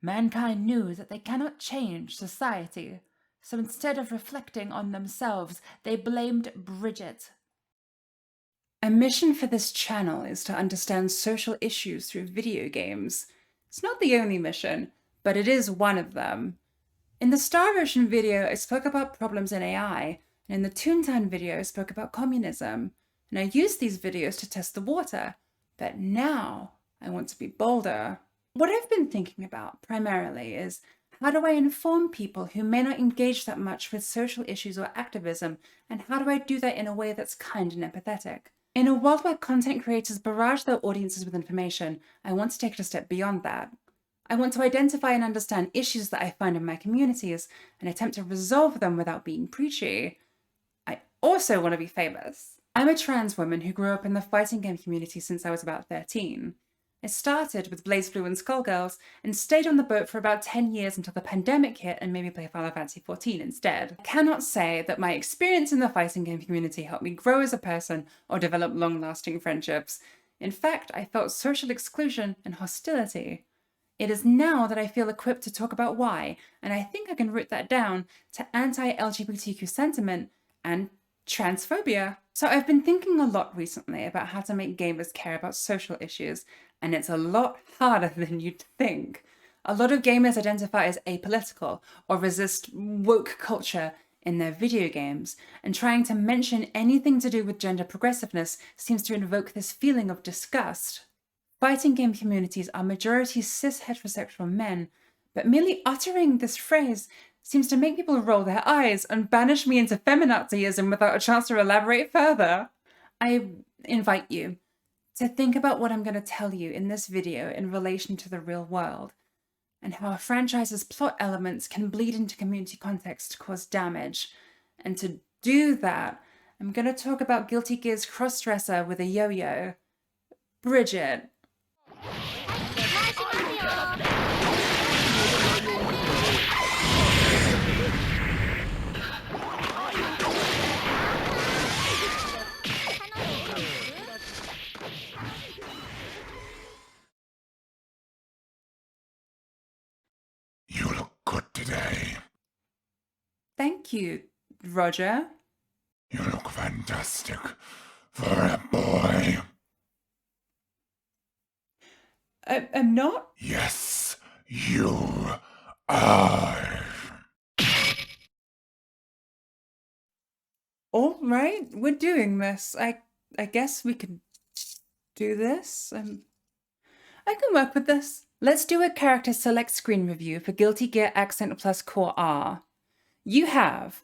Mankind knew that they cannot change society, so instead of reflecting on themselves, they blamed Bridget. A mission for this channel is to understand social issues through video games. It's not the only mission, but it is one of them. In the Star Ocean video, I spoke about problems in AI, and in the Toontown video, I spoke about communism. And I used these videos to test the water. But now, I want to be bolder. What I've been thinking about, primarily, is how do I inform people who may not engage that much with social issues or activism, and how do I do that in a way that's kind and empathetic? In a world where content creators barrage their audiences with information, I want to take it a step beyond that. I want to identify and understand issues that I find in my communities and attempt to resolve them without being preachy. I also want to be famous. I'm a trans woman who grew up in the fighting game community since I was about 13. I started with BlazBlue and Skullgirls and stayed on the boat for about 10 years until the pandemic hit and made me play Final Fantasy XIV instead. I cannot say that my experience in the fighting game community helped me grow as a person or develop long-lasting friendships. In fact, I felt social exclusion and hostility. It is now that I feel equipped to talk about why, and I think I can root that down to anti-LGBTQ sentiment and transphobia. So I've been thinking a lot recently about how to make gamers care about social issues, and it's a lot harder than you'd think. A lot of gamers identify as apolitical or resist woke culture in their video games, and trying to mention anything to do with gender progressiveness seems to invoke this feeling of disgust. Fighting game communities are majority cis heterosexual men, but merely uttering this phrase seems to make people roll their eyes and banish me into feminazism without a chance to elaborate further. I invite you to think about what I'm going to tell you in this video in relation to the real world, and how a franchise's plot elements can bleed into community context to cause damage. And to do that, I'm going to talk about Guilty Gear's crossdresser with a yo-yo, Bridget. You look good today. Thank you, Roger. You look fantastic for a boy. I'm not? Yes, you are. All right, we're doing this. I guess we could do this. I can work with this. Let's do a character select screen review for Guilty Gear Accent plus Core R. You have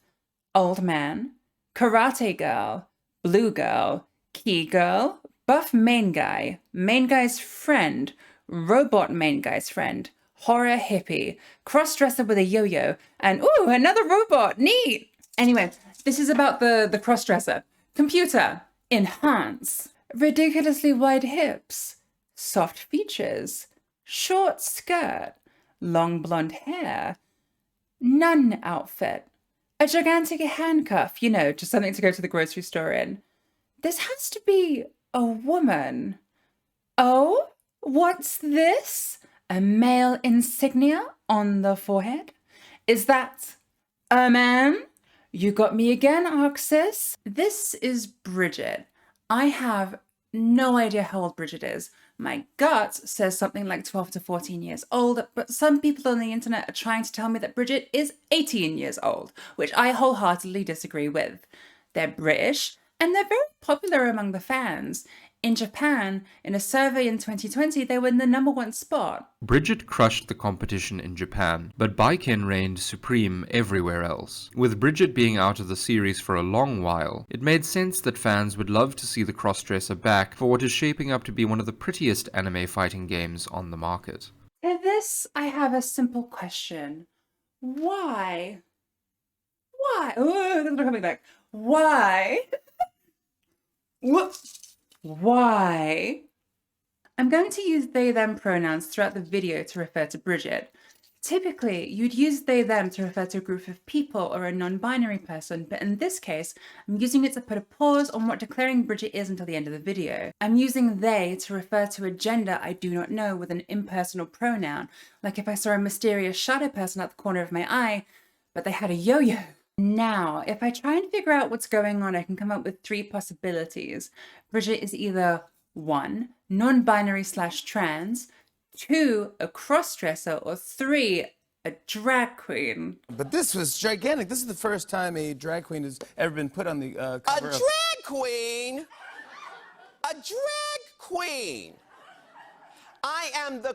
Old Man, Karate Girl, Blue Girl, Key Girl, Buff Main Guy's Friend, Robot Main Guy's Friend, Horror Hippie, Crossdresser with a Yo-Yo, and ooh, another robot, neat! Anyway, this is about the crossdresser. Computer, enhance, ridiculously wide hips, soft features, short skirt, long blonde hair, nun outfit, a gigantic handcuff, you know, just something to go to the grocery store in. This has to be a woman. Oh, what's this? A male insignia on the forehead? Is that a man? You got me again, Arxis. This is Bridget. I have no idea how old Bridget is. My gut says something like 12 to 14 years old, but some people on the internet are trying to tell me that Bridget is 18 years old, which I wholeheartedly disagree with. They're British, and they're very popular among the fans. In Japan, in a survey in 2020, they were in the #1 spot. Bridget crushed the competition in Japan, but Baiken reigned supreme everywhere else. With Bridget being out of the series for a long while, it made sense that fans would love to see the crossdresser back for what is shaping up to be one of the prettiest anime fighting games on the market. For this, I have a simple question. Why? Why? Oh, that's not coming back. Why? What? Why? I'm going to use they them pronouns throughout the video to refer to Bridget. Typically, you'd use they, them to refer to a group of people or a non-binary person, but in this case, I'm using it to put a pause on what declaring Bridget is until the end of the video. I'm using they to refer to a gender I do not know with an impersonal pronoun, like if I saw a mysterious shadow person at the corner of my eye, but they had a yo-yo. Now, if I try and figure out what's going on, I can come up with 3 possibilities. Bridget is either 1, non-binary / trans, 2, a crossdresser, or 3, a drag queen. But this was gigantic. This is the first time a drag queen has ever been put on the cover A drag queen? A drag queen? I am the...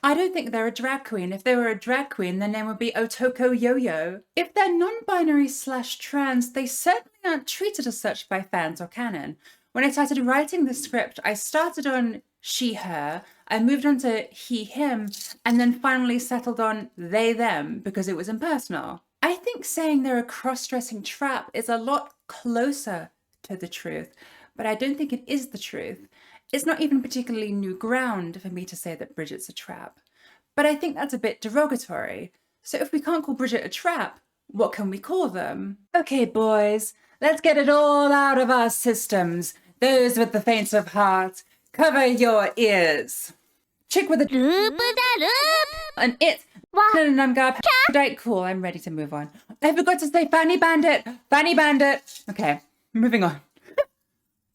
I don't think they're a drag queen. If they were a drag queen, their name would be Otokonoko. If they're non-binary / trans, they certainly aren't treated as such by fans or canon. When I started writing the script, I started on she, her, I moved on to he, him, and then finally settled on they, them because it was impersonal. I think saying they're a cross-dressing trap is a lot closer to the truth, but I don't think it is the truth. It's not even particularly new ground for me to say that Bridget's a trap, but I think that's a bit derogatory. So if we can't call Bridget a trap, what can we call them? Okay, boys, let's get it all out of our systems. Those with the faint of heart, cover your ears. Chick with a and it's and I'm gonna cool. I'm ready to move on. I forgot to say Fanny Bandit. Fanny Bandit. Okay, moving on.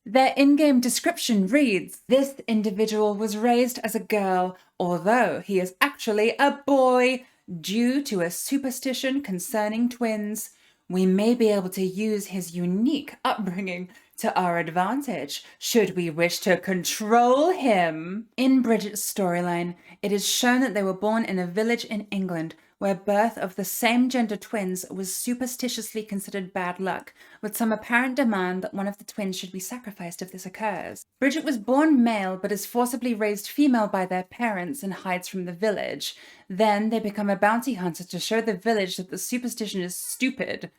Their in-game description reads, this individual was raised as a girl, although he is actually a boy due to a superstition concerning twins. We may be able to use his unique upbringing to our advantage, should we wish to control him. In Bridget's storyline, it is shown that they were born in a village in England where birth of the same gender twins was superstitiously considered bad luck, with some apparent demand that one of the twins should be sacrificed if this occurs. Bridget was born male but is forcibly raised female by their parents and hides from the village. Then they become a bounty hunter to show the village that the superstition is stupid.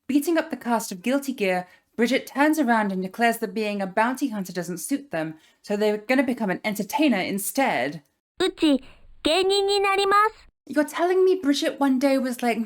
Beating up the cast of Guilty Gear, Bridget turns around and declares that being a bounty hunter doesn't suit them, so they're going to become an entertainer instead. You're telling me Bridget one day was like,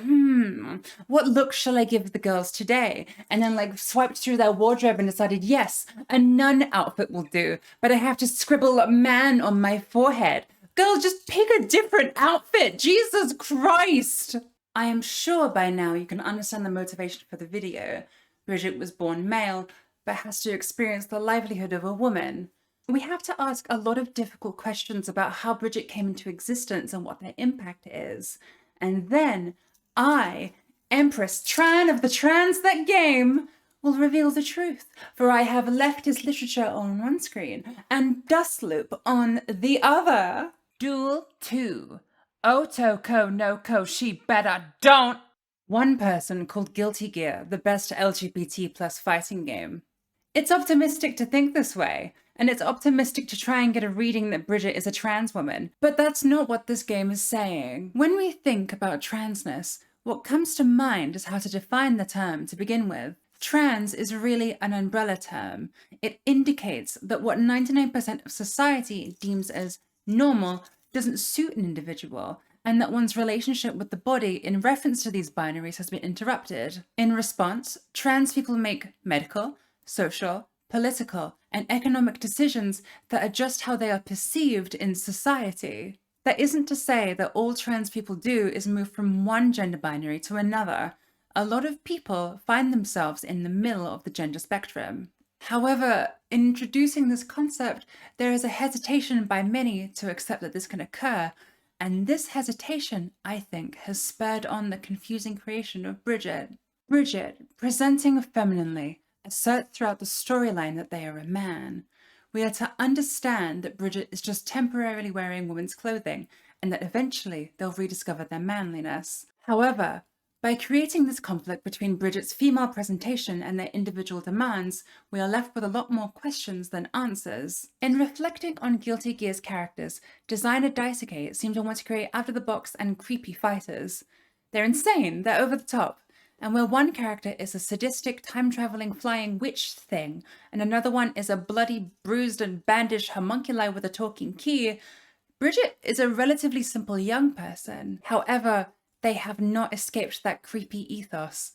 what look shall I give the girls today? And then swiped through their wardrobe and decided, yes, a nun outfit will do, but I have to scribble a man on my forehead. Girl, just pick a different outfit. Jesus Christ. I am sure by now you can understand the motivation for the video. Bridget was born male, but has to experience the livelihood of a woman. We have to ask a lot of difficult questions about how Bridget came into existence and what their impact is. And then I, Empress Tran of the Trans That Game, will reveal the truth, for I have leftist literature on one screen and Dustloop on the other. Duel 2. Otokonoko, she better don't. One person called Guilty Gear the best LGBT plus fighting game. It's optimistic to think this way, and it's optimistic to try and get a reading that Bridget is a trans woman, but that's not what this game is saying. When we think about transness, what comes to mind is how to define the term to begin with. Trans is really an umbrella term. It indicates that what 99% of society deems as normal doesn't suit an individual, and that one's relationship with the body in reference to these binaries has been interrupted. In response, trans people make medical, social, political, and economic decisions that adjust how they are perceived in society. That isn't to say that all trans people do is move from one gender binary to another. A lot of people find themselves in the middle of the gender spectrum. However, in introducing this concept, there is a hesitation by many to accept that this can occur, and this hesitation, I think, has spurred on the confusing creation of Bridget. Bridget, presenting femininely, assert throughout the storyline that they are a man. We are to understand that Bridget is just temporarily wearing women's clothing, and that eventually they'll rediscover their manliness. However, by creating this conflict between Bridget's female presentation and their individual demands, we are left with a lot more questions than answers. In reflecting on Guilty Gear's characters, designer Daisuke seemed to want to create out-of-the-box and creepy fighters. They're insane, they're over the top, and where one character is a sadistic, time-traveling flying witch thing, and another one is a bloody, bruised and bandaged homunculi with a talking key, Bridget is a relatively simple young person. However, they have not escaped that creepy ethos.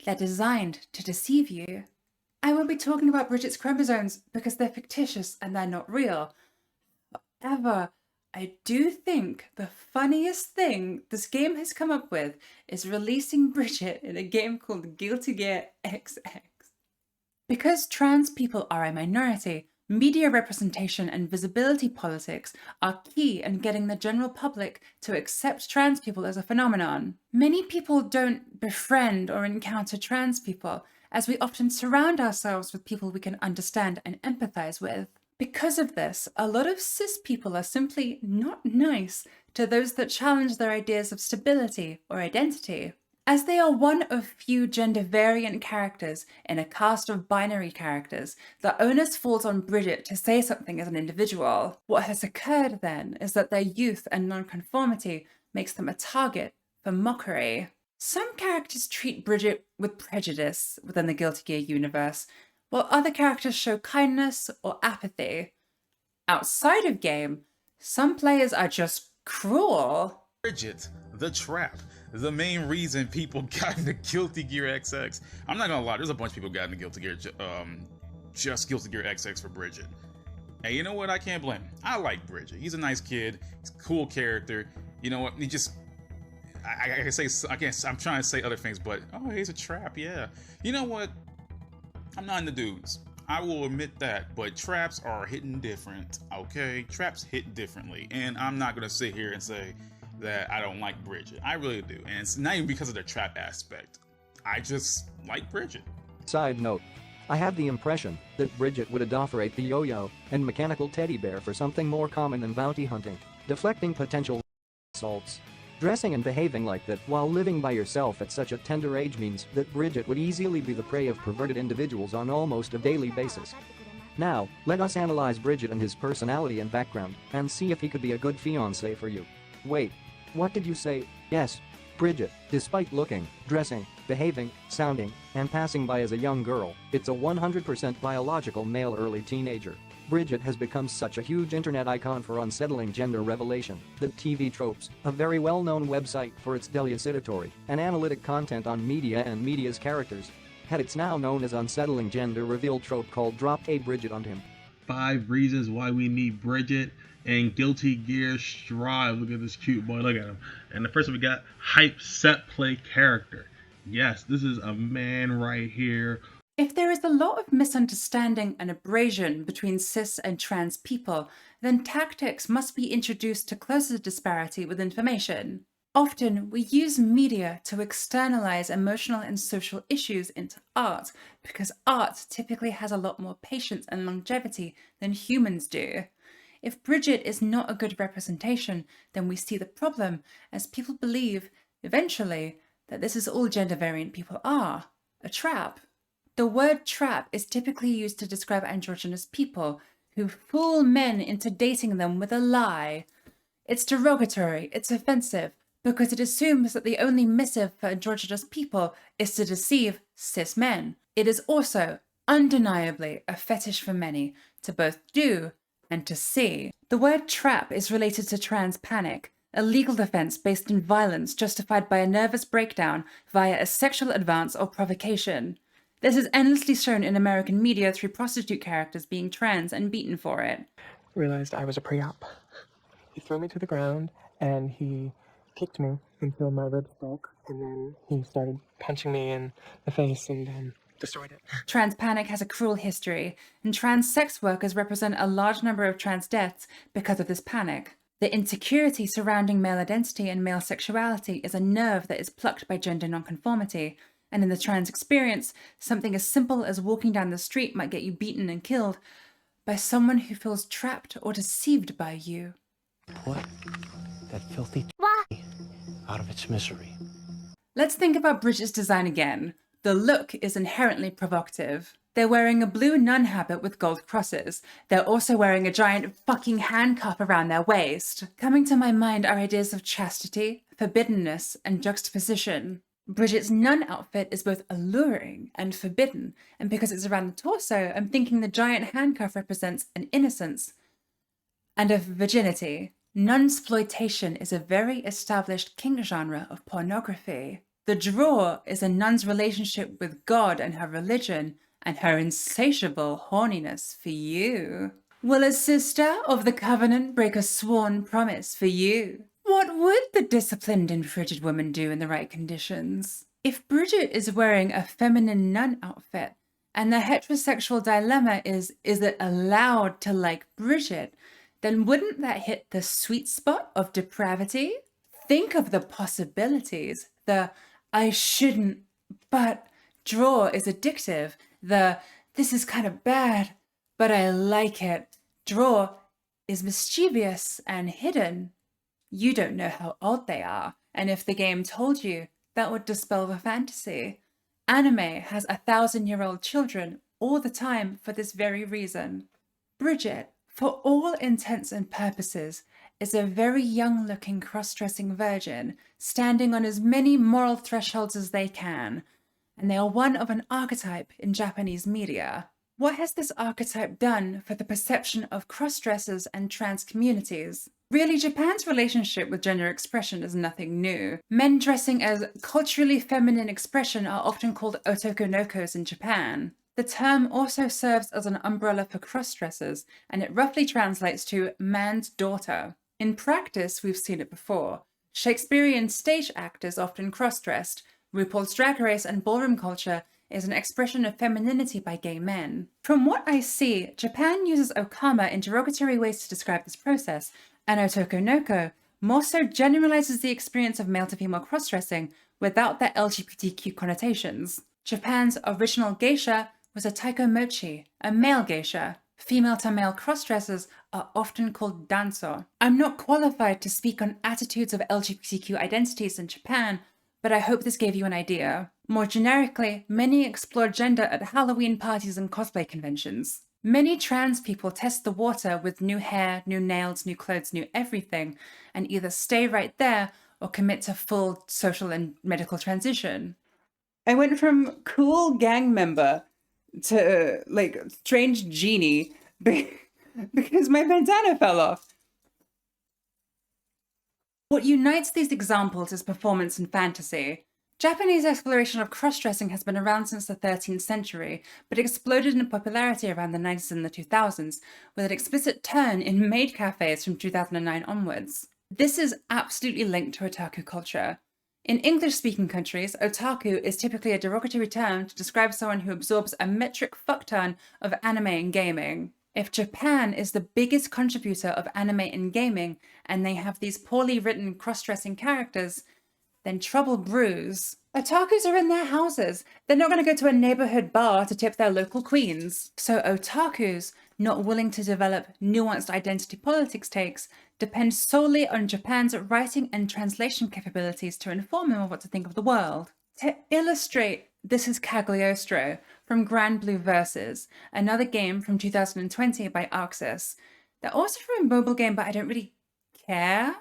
They're designed to deceive you. I will be talking about Bridget's chromosomes because they're fictitious and they're not real. However, I do think the funniest thing this game has come up with is releasing Bridget in a game called Guilty Gear XX. Because trans people are a minority, media representation and visibility politics are key in getting the general public to accept trans people as a phenomenon. Many people don't befriend or encounter trans people, as we often surround ourselves with people we can understand and empathize with. Because of this, a lot of cis people are simply not nice to those that challenge their ideas of stability or identity. As they are one of few gender variant characters in a cast of binary characters, the onus falls on Bridget to say something as an individual. What has occurred then is that their youth and nonconformity makes them a target for mockery. Some characters treat Bridget with prejudice within the Guilty Gear universe, while other characters show kindness or apathy. Outside of game, some players are just cruel. Bridget, the trap, the main reason people got into Guilty Gear XX. I'm not gonna lie, there's a bunch of people got into Guilty Gear, just Guilty Gear XX for Bridget. And you know what? I can't blame him. I like Bridget. He's a nice kid. He's a cool character. You know what? He just, I can say, I'm trying to say other things, but oh, he's a trap. Yeah. You know what? I'm not into dudes. I will admit that, but traps are hitting different, okay? Traps hit differently, and I'm not gonna sit here and say that I don't like Bridget. I really do, and it's not even because of the trap aspect. I just like Bridget. Side note, I had the impression that Bridget would adofferate the yo-yo and mechanical teddy bear for something more common than bounty hunting, deflecting potential assaults. Dressing and behaving like that while living by yourself at such a tender age means that Bridget would easily be the prey of perverted individuals on almost a daily basis. Now, let us analyze Bridget and his personality and background, and see if he could be a good fiancé for you. Wait, what did you say? Yes, Bridget, despite looking, dressing, behaving, sounding, and passing by as a young girl, it's a 100% biological male early teenager. Bridget has become such a huge internet icon for unsettling gender revelation that TV Tropes, a very well-known website for its delucidatory and analytic content on media and media's characters, had its now known as unsettling gender reveal trope called Dropped a Bridget on him. 5 reasons why we need Bridget and Guilty Gear Strive. Look at this cute boy, look at him. And the first one we got hype set play character. Yes, this is a man right here. If there is a lot of misunderstanding and abrasion between cis and trans people, then tactics must be introduced to close the disparity with information. Often, we use media to externalize emotional and social issues into art, because art typically has a lot more patience and longevity than humans do. If Bridget is not a good representation, then we see the problem, as people believe, eventually, that this is all gender variant people are, a trap. The word trap is typically used to describe androgynous people who fool men into dating them with a lie. It's derogatory, it's offensive, because it assumes that the only missive for androgynous people is to deceive cis men. It is also, undeniably, a fetish for many to both do and to see. The word trap is related to trans panic, a legal defense based in violence justified by a nervous breakdown via a sexual advance or provocation. This is endlessly shown in American media through prostitute characters being trans and beaten for it. Realized I was a pre-op. He threw me to the ground and he kicked me until my ribs broke, and then he started punching me in the face and then destroyed it. Trans panic has a cruel history, and trans sex workers represent a large number of trans deaths because of this panic. The insecurity surrounding male identity and male sexuality is a nerve that is plucked by gender nonconformity. And in the trans experience, something as simple as walking down the street might get you beaten and killed by someone who feels trapped or deceived by you. Put that filthy out of its misery. Let's think about Bridget's design again. The look is inherently provocative. They're wearing a blue nun habit with gold crosses. They're also wearing a giant fucking handcuff around their waist. Coming to my mind are ideas of chastity, forbiddenness, and juxtaposition. Bridget's nun outfit is both alluring and forbidden, and because it's around the torso, I'm thinking the giant handcuff represents an innocence and a virginity. Nunsploitation is a very established kink genre of pornography. The drawer is a nun's relationship with God and her religion, and her insatiable horniness for you. Will a sister of the covenant break a sworn promise for you? What would the disciplined and frigid woman do in the right conditions? If Bridget is wearing a feminine nun outfit, and the heterosexual dilemma is it allowed to like Bridget, then wouldn't that hit the sweet spot of depravity? Think of the possibilities. The I shouldn't, but drawer is addictive. The this is kind of bad, but I like it. Drawer is mischievous and hidden. You don't know how old they are, and if the game told you, that would dispel the fantasy. Anime has 1,000-year-old children all the time for this very reason. Bridget, for all intents and purposes, is a very young-looking cross-dressing virgin, standing on as many moral thresholds as they can, and they are one of an archetype in Japanese media. What has this archetype done for the perception of cross-dressers and trans communities? Really, Japan's relationship with gender expression is nothing new. Men dressing as culturally feminine expression are often called Otokonokos in Japan. The term also serves as an umbrella for cross-dressers, and it roughly translates to man's daughter. In practice, we've seen it before. Shakespearean stage actors often cross-dressed. RuPaul's Drag Race and ballroom culture is an expression of femininity by gay men. From what I see, Japan uses Okama in derogatory ways to describe this process, and Otokonoko more so generalizes the experience of male-to-female cross-dressing without their LGBTQ connotations. Japan's original geisha was a taikomochi, a male geisha. Female-to-male cross-dressers are often called danso. I'm not qualified to speak on attitudes of LGBTQ identities in Japan, but I hope this gave you an idea. More generically, many explore gender at Halloween parties and cosplay conventions. Many trans people test the water with new hair, new nails, new clothes, new everything, and either stay right there or commit to full social and medical transition. I went from cool gang member to like strange genie because my bandana fell off. What unites these examples is performance and fantasy. Japanese exploration of cross-dressing has been around since the 13th century, but exploded in popularity around the 90s and the 2000s, with an explicit turn in maid cafes from 2009 onwards. This is absolutely linked to otaku culture. In English-speaking countries, otaku is typically a derogatory term to describe someone who absorbs a metric fuckton of anime and gaming. If Japan is the biggest contributor of anime and gaming, and they have these poorly written cross-dressing characters, then trouble brews. Otakus are in their houses. They're not going to go to a neighborhood bar to tip their local queens. So otakus, not willing to develop nuanced identity politics takes, depend solely on Japan's writing and translation capabilities to inform them of what to think of the world. To illustrate, this is Cagliostro from Grand Blue Versus, another game from 2020 by Arxis. They're also from a mobile game, but I don't really care.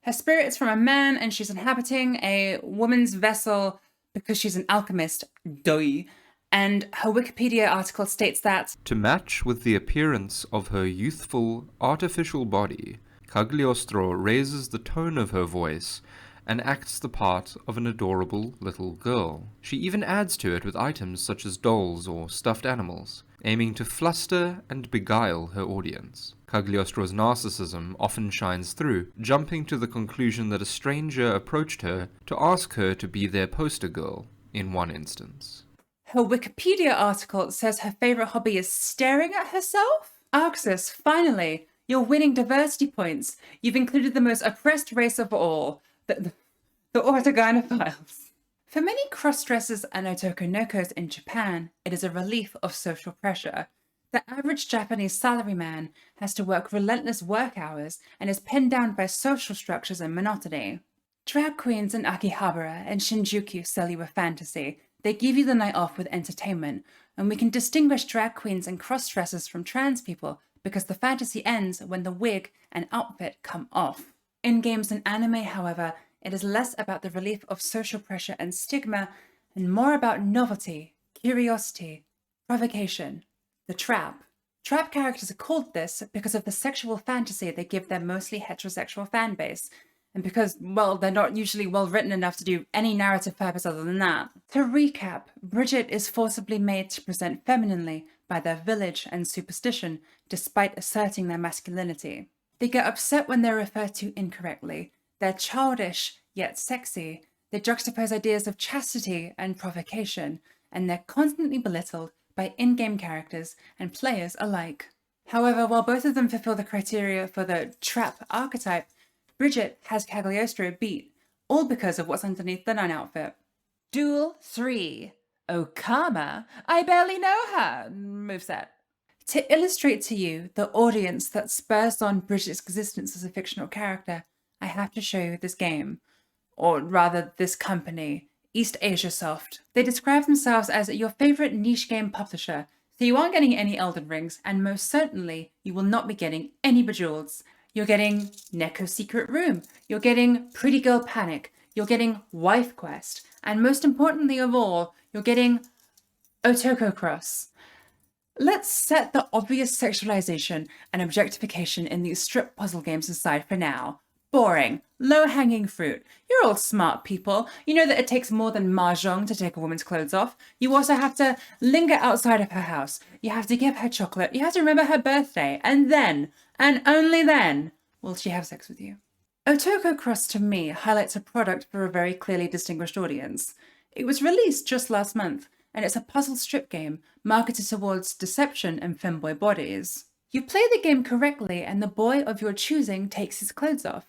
Her spirit is from a man, and she's inhabiting a woman's vessel because she's an alchemist, doi. And her Wikipedia article states that, to match with the appearance of her youthful, artificial body, Cagliostro raises the tone of her voice and acts the part of an adorable little girl. She even adds to it with items such as dolls or stuffed animals, aiming to fluster and beguile her audience. Cagliostro's narcissism often shines through, jumping to the conclusion that a stranger approached her to ask her to be their poster girl, in one instance. Her Wikipedia article says her favorite hobby is staring at herself? Arxis, finally, you're winning diversity points. You've included the most oppressed race of all, the orthogonophiles. For many cross-dressers and otokonokos in Japan, it is a relief of social pressure. The average Japanese salaryman has to work relentless work hours and is pinned down by social structures and monotony. Drag queens in Akihabara and Shinjuku sell you a fantasy. They give you the night off with entertainment, and we can distinguish drag queens and cross-dressers from trans people because the fantasy ends when the wig and outfit come off. In games and anime, however, It is less about the relief of social pressure and stigma, and more about novelty, curiosity, provocation, the trap. Trap characters are called this because of the sexual fantasy they give their mostly heterosexual fan base, and because, well, they're not usually well written enough to do any narrative purpose other than that. To recap, Bridget is forcibly made to present femininely by their village and superstition, despite asserting their masculinity. They get upset when they're referred to incorrectly. They're childish, yet sexy. They juxtapose ideas of chastity and provocation, and they're constantly belittled by in-game characters and players alike. However, while both of them fulfill the criteria for the trap archetype, Bridget has Cagliostro beat, all because of what's underneath the nun outfit. Duel 3. Okama? I barely know her. Moveset. To illustrate to you the audience that spurs on Bridget's existence as a fictional character, I have to show you this game. Or rather, this company, East Asia Soft. They describe themselves as your favorite niche game publisher, so you aren't getting any Elden Rings, and most certainly, you will not be getting any Bejeweleds. You're getting Neko's Secret Room, you're getting Pretty Girl Panic, you're getting Wife Quest, and most importantly of all, you're getting Otokonoko. Let's set the obvious sexualization and objectification in these strip puzzle games aside for now. Boring, low-hanging fruit. You're all smart people. You know that it takes more than mahjong to take a woman's clothes off. You also have to linger outside of her house. You have to give her chocolate. You have to remember her birthday. And then, and only then, will she have sex with you. Otokonoko to me highlights a product for a very clearly distinguished audience. It was released just last month, and it's a puzzle strip game marketed towards deception and femboy bodies. You play the game correctly and the boy of your choosing takes his clothes off.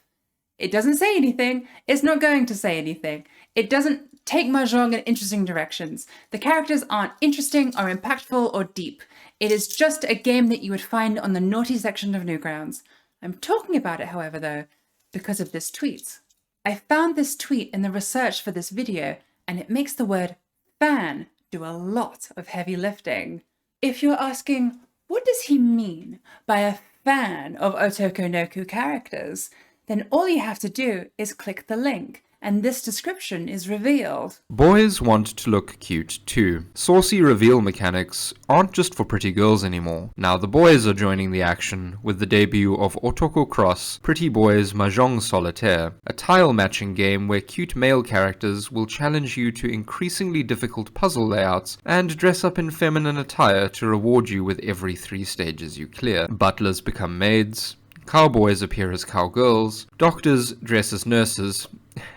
It doesn't say anything. It's not going to say anything. It doesn't take mahjong in interesting directions. The characters aren't interesting or impactful or deep. It is just a game that you would find on the naughty section of Newgrounds. I'm talking about it, however, though, because of this tweet. I found this tweet in the research for this video, and it makes the word fan do a lot of heavy lifting. If you're asking, what does he mean by a fan of Otokonoko characters? Then all you have to do is click the link, and this description is revealed. Boys want to look cute too. Saucy reveal mechanics aren't just for pretty girls anymore. Now the boys are joining the action with the debut of Otokonoko Pretty Boys Mahjong Solitaire, a tile matching game where cute male characters will challenge you to increasingly difficult puzzle layouts and dress up in feminine attire to reward you with every 3 stages you clear. Butlers become maids, cowboys appear as cowgirls, doctors dress as nurses,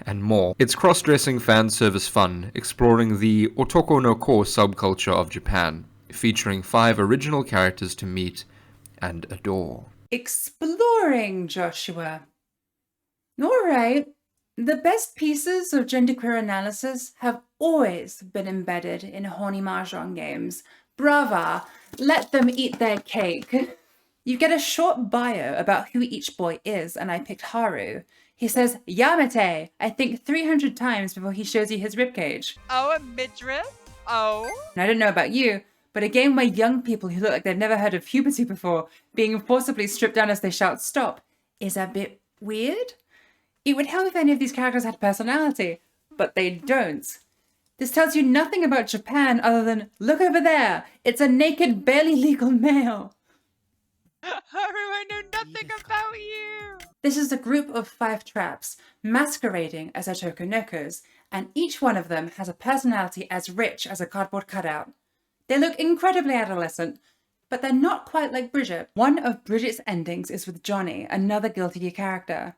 and more. It's cross-dressing fan service fun, exploring the Otokonoko subculture of Japan, featuring 5 original characters to meet and adore. Exploring, Joshua. Alright, the best pieces of genderqueer analysis have always been embedded in horny mahjong games. Brava, let them eat their cake. You get a short bio about who each boy is, and I picked Haru. He says, Yamete, I think 300 times before he shows you his ribcage. Oh, a midriff? Oh? And I don't know about you, but a game where young people who look like they've never heard of puberty before being forcibly stripped down as they shout stop is a bit weird. It would help if any of these characters had personality, but they don't. This tells you nothing about Japan other than, look over there, it's a naked, barely legal male. Haru, I know nothing about you! This is a group of 5 traps, masquerading as Otokonokos, and each one of them has a personality as rich as a cardboard cutout. They look incredibly adolescent, but they're not quite like Bridget. One of Bridget's endings is with Johnny, another Guilty Gear character.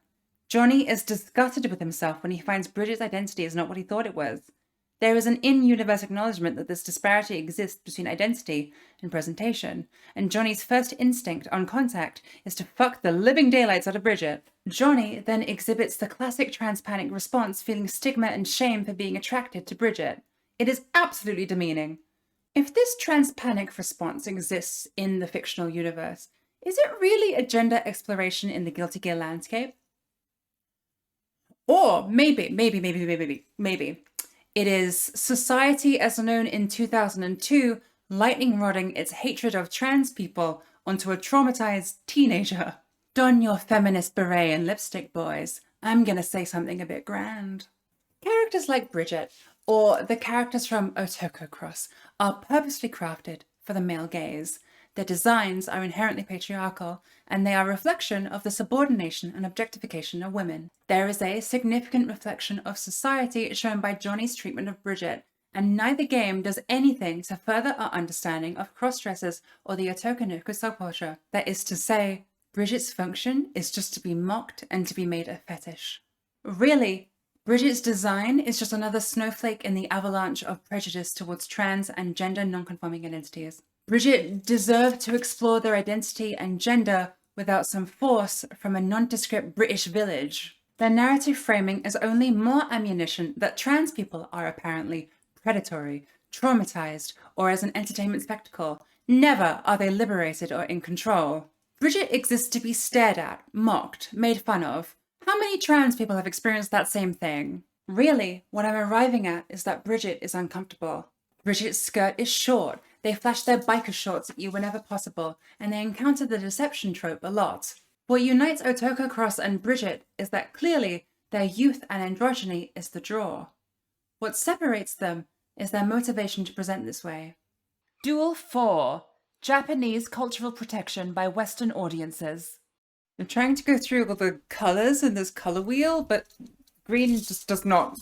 Johnny is disgusted with himself when he finds Bridget's identity is not what he thought it was. There is an in-universe acknowledgement that this disparity exists between identity and presentation, and Johnny's first instinct on contact is to fuck the living daylights out of Bridget. Johnny then exhibits the classic transpanic response, feeling stigma and shame for being attracted to Bridget. It is absolutely demeaning. If this transpanic response exists in the fictional universe, is it really a gender exploration in the Guilty Gear landscape? Or maybe, it is society as known in 2002 lightning rodding its hatred of trans people onto a traumatized teenager. Don your feminist beret and lipstick, boys. I'm gonna say something a bit grand. Characters like Bridget, or the characters from Otokonoko, are purposely crafted for the male gaze. Their designs are inherently patriarchal, and they are a reflection of the subordination and objectification of women. There is a significant reflection of society shown by Johnny's treatment of Bridget, and neither game does anything to further our understanding of cross-dressers or the Otokonoko subculture. That is to say, Bridget's function is just to be mocked and to be made a fetish. Really, Bridget's design is just another snowflake in the avalanche of prejudice towards trans and gender non-conforming identities. Bridget deserved to explore their identity and gender without some force from a nondescript British village. Their narrative framing is only more ammunition that trans people are apparently predatory, traumatized, or as an entertainment spectacle. Never are they liberated or in control. Bridget exists to be stared at, mocked, made fun of. How many trans people have experienced that same thing? Really, what I'm arriving at is that Bridget is uncomfortable. Bridget's skirt is short, they flash their biker shorts at you whenever possible, and they encounter the deception trope a lot. What unites Otokonoko and Bridget is that clearly their youth and androgyny is the draw. What separates them is their motivation to present this way. Duel 4. Japanese cultural protection by Western audiences. I'm trying to go through all the colours in this colour wheel, but green just does not.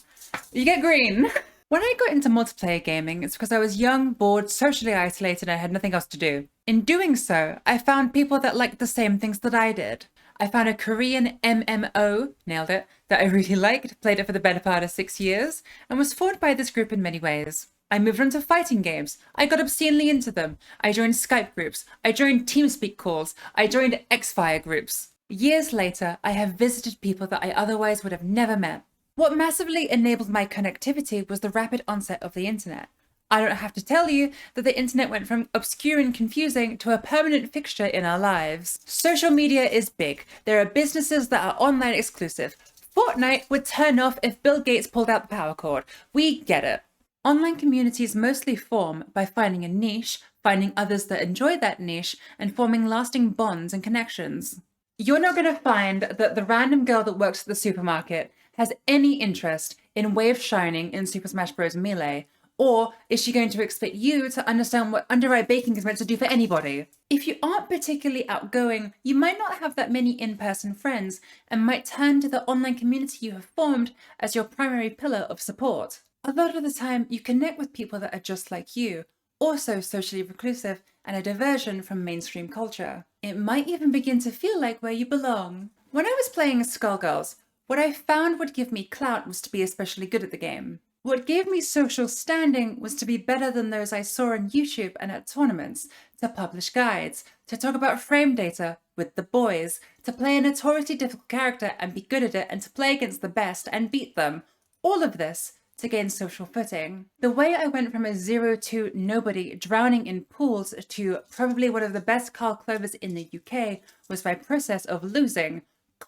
You get green! When I got into multiplayer gaming, it's because I was young, bored, socially isolated, and I had nothing else to do. In doing so, I found people that liked the same things that I did. I found a Korean MMO, nailed it, that I really liked, played it for the better part of 6 years, and was formed by this group in many ways. I moved on to fighting games. I got obscenely into them. I joined Skype groups. I joined TeamSpeak calls. I joined Xfire groups. Years later, I have visited people that I otherwise would have never met. What massively enabled my connectivity was the rapid onset of the internet. I don't have to tell you that the internet went from obscure and confusing to a permanent fixture in our lives. Social media is big. There are businesses that are online exclusive. Fortnite would turn off if Bill Gates pulled out the power cord. We get it. Online communities mostly form by finding a niche, finding others that enjoy that niche, and forming lasting bonds and connections. You're not going to find that the random girl that works at the supermarket has any interest in Wave Shining in Super Smash Bros. Melee, or is she going to expect you to understand what under-eye baking is meant to do for anybody? If you aren't particularly outgoing, you might not have that many in-person friends and might turn to the online community you have formed as your primary pillar of support. A lot of the time, you connect with people that are just like you, also socially reclusive and a diversion from mainstream culture. It might even begin to feel like where you belong. When I was playing Skullgirls, what I found would give me clout was to be especially good at the game. What gave me social standing was to be better than those I saw on YouTube and at tournaments, to publish guides, to talk about frame data with the boys, to play a notoriously difficult character and be good at it, and to play against the best and beat them. All of this to gain social footing. The way I went from a 0 nobody drowning in pools to probably one of the best Carl Clovers in the UK was by process of losing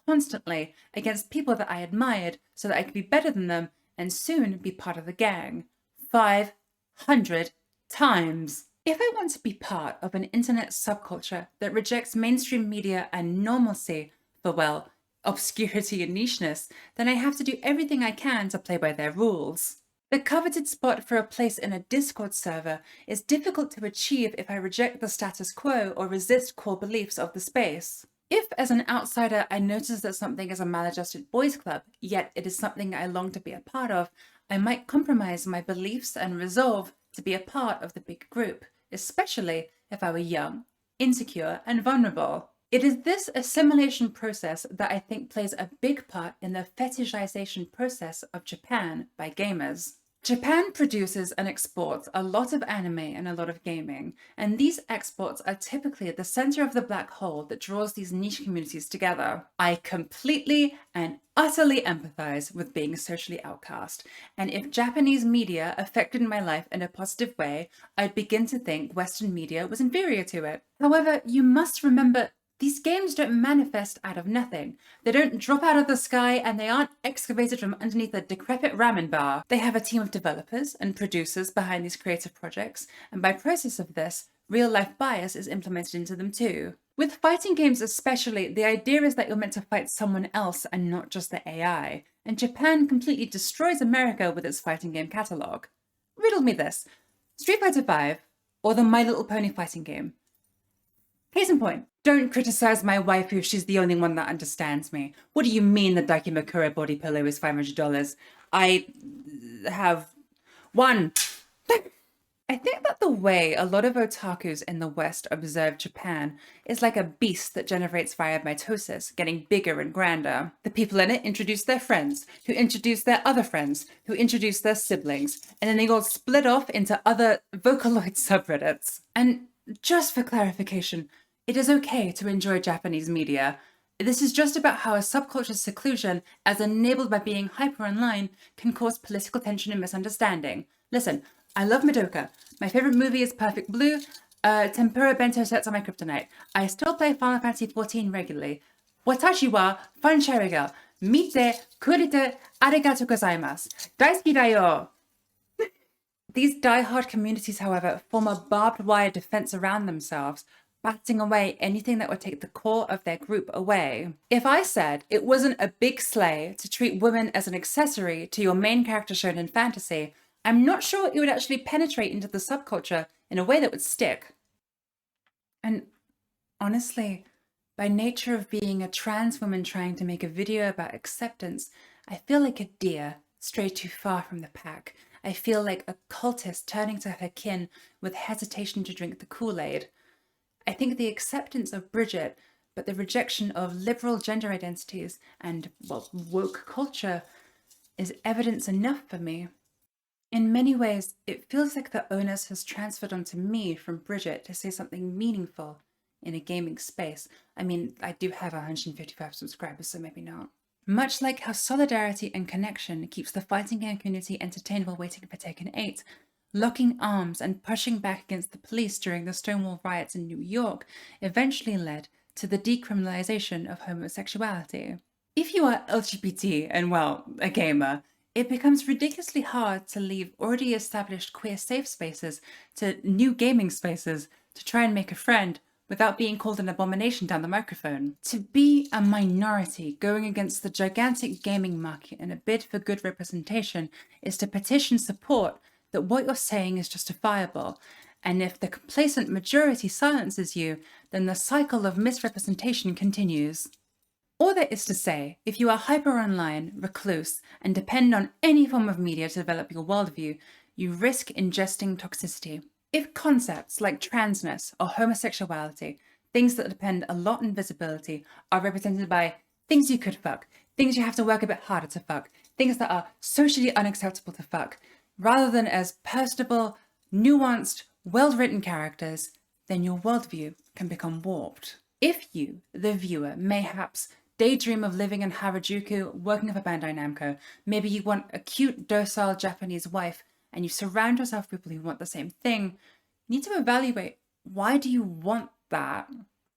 constantly against people that I admired so that I could be better than them and soon be part of the gang. 500 times. If I want to be part of an internet subculture that rejects mainstream media and normalcy for, well, obscurity and nicheness, then I have to do everything I can to play by their rules. The coveted spot for a place in a Discord server is difficult to achieve if I reject the status quo or resist core beliefs of the space. If, as an outsider, I notice that something is a maladjusted boys' club, yet it is something I long to be a part of, I might compromise my beliefs and resolve to be a part of the big group, especially if I were young, insecure, and vulnerable. It is this assimilation process that I think plays a big part in the fetishization process of Japan by gamers. Japan produces and exports a lot of anime and a lot of gaming, and these exports are typically at the center of the black hole that draws these niche communities together. I completely and utterly empathize with being socially outcast, and if Japanese media affected my life in a positive way, I'd begin to think Western media was inferior to it. However, you must remember these games don't manifest out of nothing. They don't drop out of the sky, and they aren't excavated from underneath a decrepit ramen bar. They have a team of developers and producers behind these creative projects, and by process of this, real-life bias is implemented into them too. With fighting games especially, the idea is that you're meant to fight someone else and not just the AI, and Japan completely destroys America with its fighting game catalogue. Riddle me this, Street Fighter V or the My Little Pony fighting game? Case in point, don't criticize my waifu, she's the only one that understands me. What do you mean the Dakimakura body pillow is $500? I have one. I think that the way a lot of otakus in the West observe Japan is like a beast that generates via mitosis, getting bigger and grander. The people in it introduce their friends, who introduce their other friends, who introduce their siblings, and then they all split off into other Vocaloid subreddits. And just for clarification, it is okay to enjoy Japanese media. This is just about how a subculture's seclusion, as enabled by being hyper online, can cause political tension and misunderstanding. Listen, I love Madoka. My favorite movie is Perfect Blue. Tempura bento sets are my kryptonite. I still play Final Fantasy XIV regularly. Watashi wa fanshari ga mite kurite arigatou gozaimasu. Daisuki da yo. These die-hard communities, however, form a barbed wire defense around themselves, batting away anything that would take the core of their group away. If I said it wasn't a big slay to treat women as an accessory to your main character shown in fantasy, I'm not sure it would actually penetrate into the subculture in a way that would stick. And honestly, by nature of being a trans woman trying to make a video about acceptance, I feel like a deer strayed too far from the pack. I feel like a cultist turning to her kin with hesitation to drink the Kool-Aid. I think the acceptance of Bridget, but the rejection of liberal gender identities and, well, woke culture is evidence enough for me. In many ways, it feels like the onus has transferred onto me from Bridget to say something meaningful in a gaming space. I mean, I do have 155 subscribers, so maybe not. Much like how solidarity and connection keeps the fighting game community entertained while waiting for Tekken 8, locking arms and pushing back against the police during the Stonewall riots in New York eventually led to the decriminalization of homosexuality. If you are LGBT and, well, a gamer, it becomes ridiculously hard to leave already established queer safe spaces to new gaming spaces to try and make a friend without being called an abomination down the microphone. To be a minority going against the gigantic gaming market in a bid for good representation is to petition support that what you're saying is justifiable, and if the complacent majority silences you, then the cycle of misrepresentation continues. All that is to say, if you are hyper-online, recluse, and depend on any form of media to develop your worldview, you risk ingesting toxicity. If concepts like transness or homosexuality, things that depend a lot on visibility, are represented by things you could fuck, things you have to work a bit harder to fuck, things that are socially unacceptable to fuck, rather than as personable, nuanced, well-written characters, then your worldview can become warped. If you, the viewer, mayhaps daydream of living in Harajuku, working for Bandai Namco, maybe you want a cute, docile Japanese wife, and you surround yourself with people who want the same thing, you need to evaluate, why do you want that?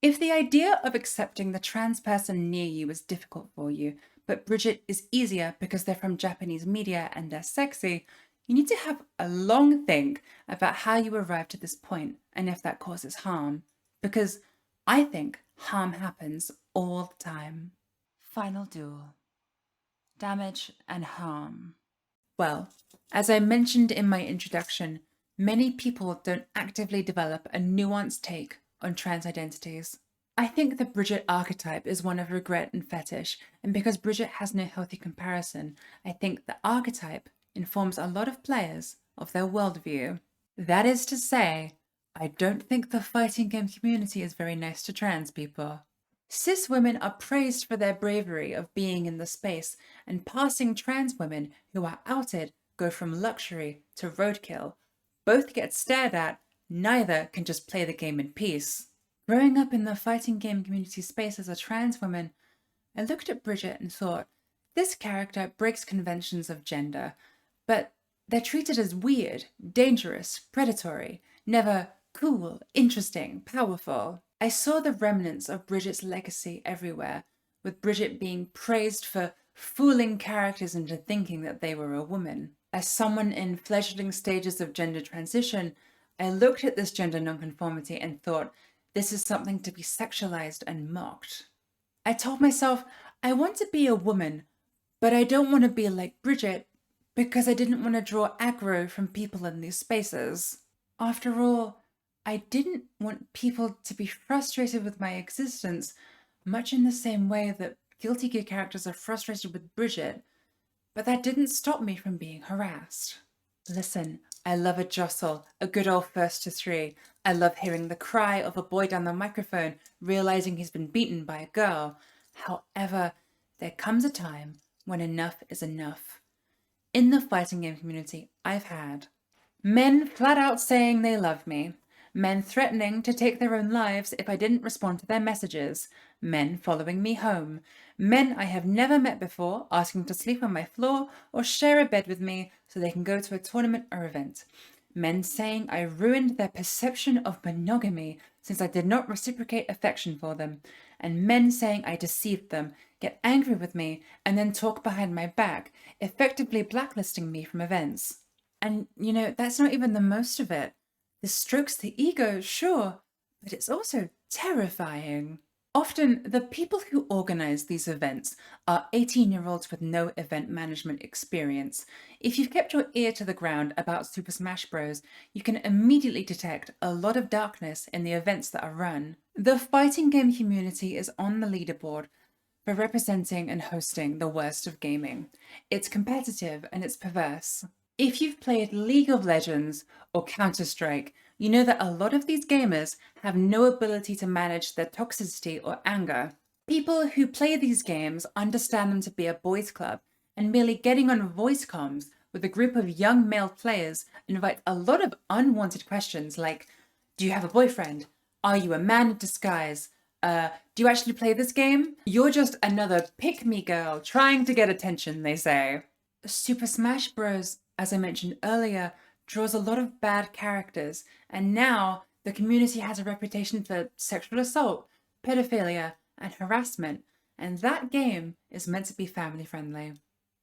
If the idea of accepting the trans person near you is difficult for you, but Bridget is easier because they're from Japanese media and they're sexy, you need to have a long think about how you arrived at this point and if that causes harm. Because I think harm happens all the time. Final duel. Damage and harm. Well, as I mentioned in my introduction, many people don't actively develop a nuanced take on trans identities. I think the Bridget archetype is one of regret and fetish, and because Bridget has no healthy comparison, I think the archetype informs a lot of players of their worldview. That is to say, I don't think the fighting game community is very nice to trans people. Cis women are praised for their bravery of being in the space, and passing trans women who are outed go from luxury to roadkill. Both get stared at, neither can just play the game in peace. Growing up in the fighting game community space as a trans woman, I looked at Bridget and thought, this character breaks conventions of gender, but they're treated as weird, dangerous, predatory, never cool, interesting, powerful. I saw the remnants of Bridget's legacy everywhere, with Bridget being praised for fooling characters into thinking that they were a woman. As someone in fledgling stages of gender transition, I looked at this gender nonconformity and thought, This is something to be sexualized and mocked. I told myself, I want to be a woman, but I don't want to be like Bridget because I didn't want to draw aggro from people in these spaces. After all, I didn't want people to be frustrated with my existence, much in the same way that Guilty Gear characters are frustrated with Bridget, but that didn't stop me from being harassed. Listen, I love a jostle, a good old first to three. I love hearing the cry of a boy down the microphone, realizing he's been beaten by a girl. However, there comes a time when enough is enough. In the fighting game community, I've had men flat out saying they love me, men threatening to take their own lives if I didn't respond to their messages, men following me home, men I have never met before asking to sleep on my floor or share a bed with me so they can go to a tournament or event, men saying I ruined their perception of monogamy since I did not reciprocate affection for them, and men saying I deceived them, get angry with me, and then talk behind my back, effectively blacklisting me from events. And, you know, that's not even the most of it. This strokes the ego, sure, but it's also terrifying. Often, the people who organize these events are 18-year-olds with no event management experience. If you've kept your ear to the ground about Super Smash Bros., you can immediately detect a lot of darkness in the events that are run. The fighting game community is on the leaderboard for representing and hosting the worst of gaming. It's competitive and it's perverse. If you've played League of Legends or Counter-Strike, you know that a lot of these gamers have no ability to manage their toxicity or anger. People who play these games understand them to be a boys' club, and merely getting on voice comms with a group of young male players invites a lot of unwanted questions like, do you have a boyfriend? Are you a man in disguise? Do you actually play this game? You're just another pick-me girl trying to get attention, they say. Super Smash Bros., as I mentioned earlier, draws a lot of bad characters, and now the community has a reputation for sexual assault, pedophilia, and harassment, and that game is meant to be family friendly.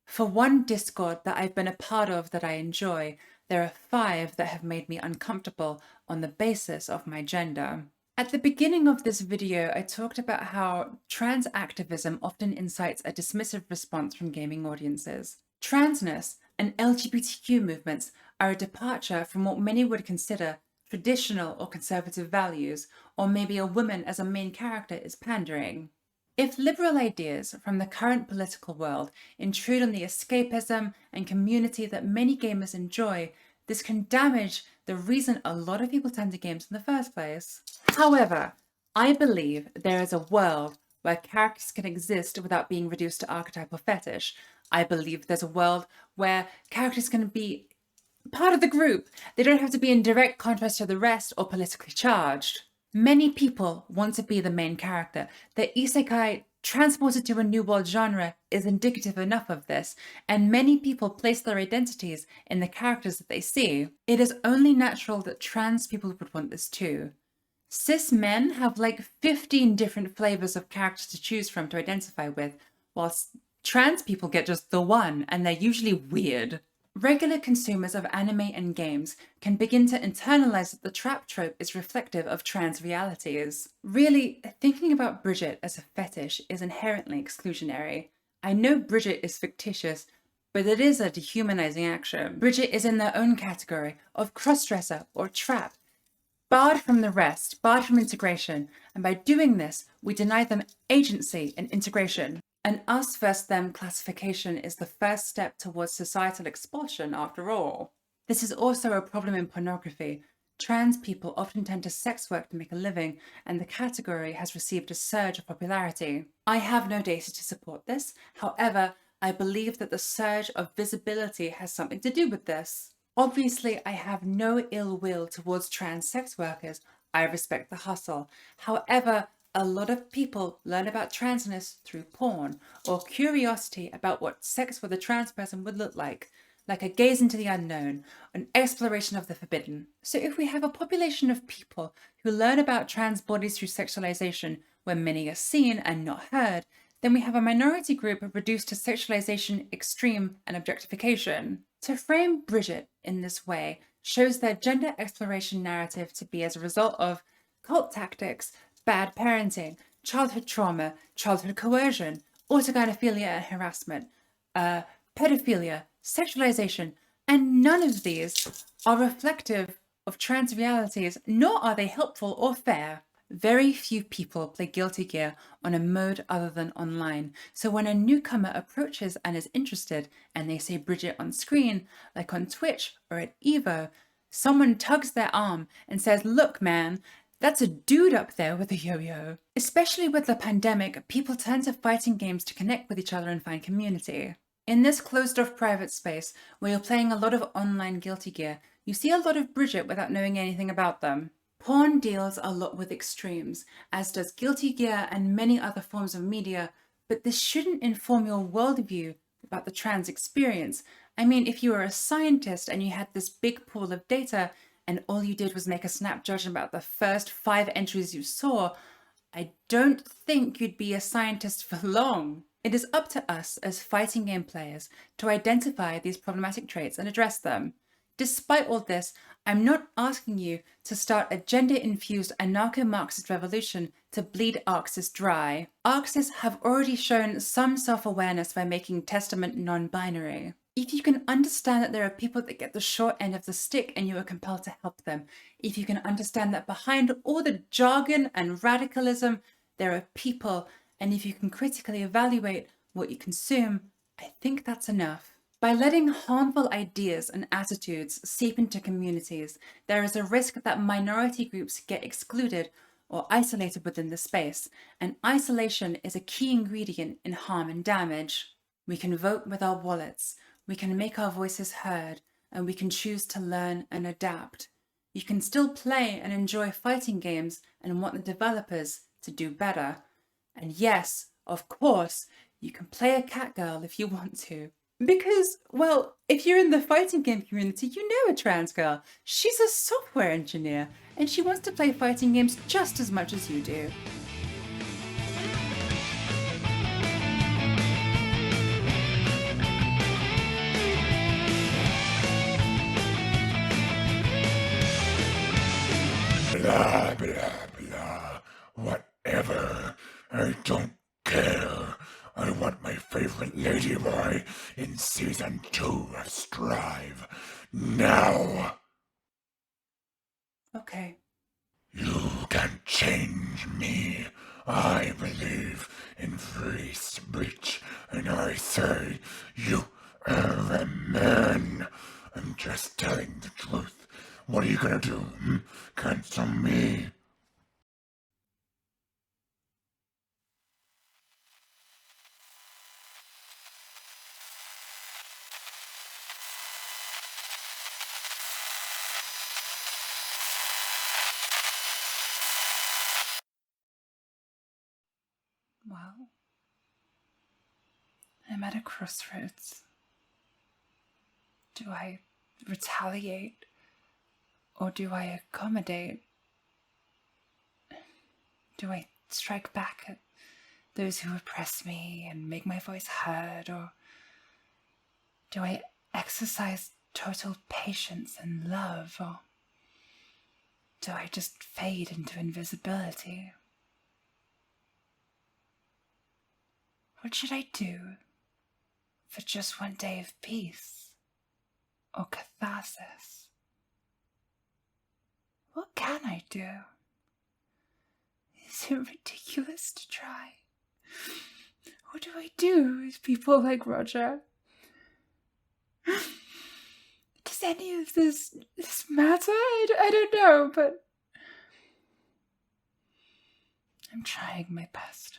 For one Discord that I've been a part of that I enjoy, there are 5 that have made me uncomfortable on the basis of my gender. At the beginning of this video, I talked about how trans activism often incites a dismissive response from gaming audiences. Transness and LGBTQ movements are a departure from what many would consider traditional or conservative values, or maybe a woman as a main character is pandering. If liberal ideas from the current political world intrude on the escapism and community that many gamers enjoy, this can damage the reason a lot of people turn to games in the first place. However, I believe there is a world where characters can exist without being reduced to archetype or fetish. I believe there's a world where characters can be part of the group. They don't have to be in direct contrast to the rest or politically charged. Many people want to be the main character. The isekai transported to a new world genre is indicative enough of this, and many people place their identities in the characters that they see. It is only natural that trans people would want this too. Cis men have like 15 different flavors of characters to choose from to identify with, whilst trans people get just the one, and they're usually weird. Regular consumers of anime and games can begin to internalize that the trap trope is reflective of trans realities. Really, thinking about Bridget as a fetish is inherently exclusionary. I know Bridget is fictitious, but it is a dehumanizing action. Bridget is in their own category of crossdresser or trap, barred from the rest, barred from integration, and by doing this, we deny them agency and integration. An us versus them classification is the first step towards societal expulsion, after all. This is also a problem in pornography. Trans people often tend to sex work to make a living, and the category has received a surge of popularity. I have no data to support this. However, I believe that the surge of visibility has something to do with this. Obviously, I have no ill will towards trans sex workers. I respect the hustle. However, a lot of people learn about transness through porn or curiosity about what sex with a trans person would look like a gaze into the unknown, an exploration of the forbidden. So if we have a population of people who learn about trans bodies through sexualization where many are seen and not heard, then we have a minority group reduced to sexualization, extreme, and objectification. To frame Bridget in this way shows their gender exploration narrative to be as a result of cult tactics, bad parenting, childhood trauma, childhood coercion, autogynephilia and harassment, pedophilia, sexualization, and none of these are reflective of trans realities, nor are they helpful or fair. Very few people play Guilty Gear on a mode other than online, so when a newcomer approaches and is interested, and they say Bridget on screen, like on Twitch or at EVO, someone tugs their arm and says, "Look, man, that's a dude up there with a yo-yo." Especially with the pandemic, people turn to fighting games to connect with each other and find community. In this closed-off private space, where you're playing a lot of online Guilty Gear, you see a lot of Bridget without knowing anything about them. Porn deals a lot with extremes, as does Guilty Gear and many other forms of media, but this shouldn't inform your worldview about the trans experience. I mean, if you were a scientist and you had this big pool of data and all you did was make a snap judgment about the first 5 entries you saw, I don't think you'd be a scientist for long. It is up to us as fighting game players to identify these problematic traits and address them. Despite all this, I'm not asking you to start a gender-infused anarcho-Marxist revolution to bleed Arxis dry. Arxis have already shown some self-awareness by making Testament non-binary. If you can understand that there are people that get the short end of the stick and you are compelled to help them, if you can understand that behind all the jargon and radicalism, there are people, and if you can critically evaluate what you consume, I think that's enough. By letting harmful ideas and attitudes seep into communities, there is a risk that minority groups get excluded or isolated within the space, and isolation is a key ingredient in harm and damage. We can vote with our wallets, we can make our voices heard, and we can choose to learn and adapt. You can still play and enjoy fighting games and want the developers to do better. And yes, of course, you can play a catgirl if you want to. Because, well, if you're in the fighting game community, you know a trans girl. She's a software engineer, and she wants to play fighting games just as much as you do. Blah, blah, blah. Whatever. I don't care. I want my favorite ladyboy in season 2 of Strive. Now! Okay. You can change me. I believe in free speech, and I say you are a man. I'm just telling the truth. What are you gonna do? Cancel me? Well, I'm at a crossroads. Do I retaliate or do I accommodate? Do I strike back at those who oppress me and make my voice heard, or do I exercise total patience and love, or do I just fade into invisibility? What should I do for just one day of peace or catharsis? What can I do? Is it ridiculous to try? What do I do with people like Roger? Does any of this matter? I don't know, but I'm trying my best.